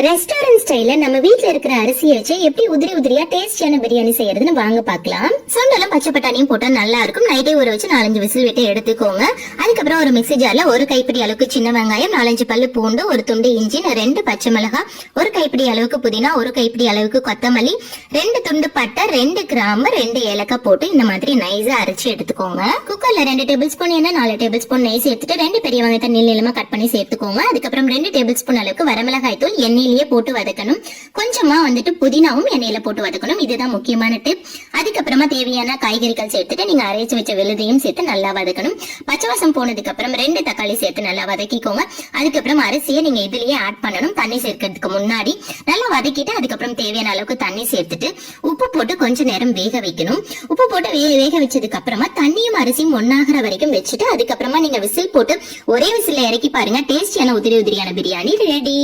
Restaurant ஸ்டைல நம்ம வீட்ல இருக்கிற அரிசியை வச்சு எப்படி உதிரி உதிரியா டேஸ்டியான பிரியாணி செய்யறதுன்னு வாங்க பார்க்கலாம். சுண்டலும் பச்சை பட்டாணியும் போட்டா நல்லா இருக்கும். நைட்டே ஊற வச்சு 4-5 விசில் விட்டு எடுத்துக்கோங்க. அதுக்கப்புறம் ஒரு மிக்ஸி ஜார்ல ஒரு கைப்பிடி அளவுக்கு சின்ன வெங்காயம், 4-5 பல்லு பூண்டு, ஒரு துண்டு இஞ்சி, 2 பச்சை மிளகாய், ஒரு கைப்பிடி அளவுக்கு புதினா, ஒரு கைப்பிடி அளவுக்கு கொத்தமல்லி, 2 துண்டு பட்டை, 2 கிராம்பு, 2 ஏலக்காய் போட்டு இந்த மாதிரி நைஸா அரைச்சு எடுத்துக்கோங்க. குக்கர்ல 2 டேபிள் ஸ்பூன் எண்ணெய், 4 டேபிள் ஸ்பூன் நெய் சேர்த்துட்டு 2 பெரிய வெங்காயத்தை நீளமா கட் பண்ணி சேர்த்துக்கோங்க. அதுக்கப்புறம் 2 டேபிள் ஸ்பூன் அளவுக்கு வரமிளகாய் தூள் எண்ணெயிலேயே போட்டு வதக்கணும். கொஞ்சமா புதினாவும் எண்ணெயில போட்டு வதக்கணும். இதுதான் முக்கியமான டிப். அதுக்கப்புறமா தேவையான காய்கறிகள் சேர்த்துட்டு நீங்க அரைச்சு வச்ச விழுதையும் சேர்த்து நல்லா வதக்கணும். பச்சை வாசம் போனதுக்கு அப்புறம் 2 தக்காளி சேர்த்து நல்லா வதக்கிக்கோங்க. அதுக்கப்புறம் அரிசியை நீங்க இதுலயே ஆட் பண்ணணும். தண்ணி சேர்க்கறதுக்கு முன்னாடி நல்லா வதக்கிட்டு அதுக்கப்புறம் தேவையான அளவுக்கு தண்ணி சேர்த்துட்டு உப்பு போட்டு கொஞ்ச நேரம் வேக வைக்கணும். உப்பு போட்டு வேக வச்சதுக்கு அப்புறமா தண்ணியும் அரிசியும் ஒன்னாகிற வரைக்கும் வச்சுட்டு அதுக்கப்புறமா நீங்க விசில் போட்டு ஒரே விசில்ல இறக்கி பாருங்க. டேஸ்டியான உதிரி உதிரியான பிரியாணி ரெடி.